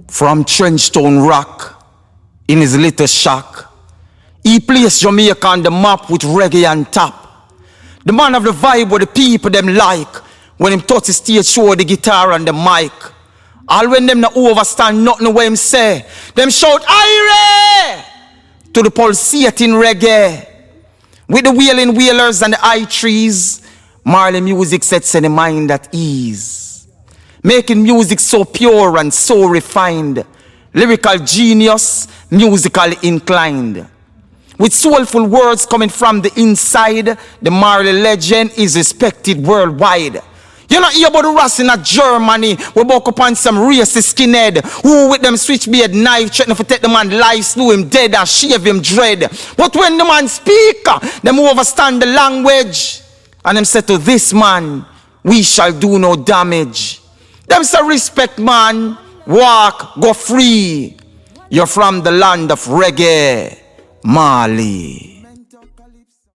From Trenchtown Rock, in his little shack, he placed Jamaica on the map with reggae on top. The man of the vibe where the people them like, when him touch the stage show the guitar and the mic. All when them not overstand nothing what him say, them shout Ire to the pulsating reggae. With the wailing wailers and the high trees, Marley music sets in the mind at ease. Making music so pure and so refined. Lyrical genius, musically inclined. With soulful words coming from the inside, the Marley legend is respected worldwide. You not hear about the Ross in Germany, we woke up on some racist skinhead who with them switchblade knife threatening to take the man life, slew him dead and shave him dread. But when the man speak, them overstand the language and them say to this man, we shall do no damage. Them say respect man, walk, go free. You're from the land of reggae, Marley.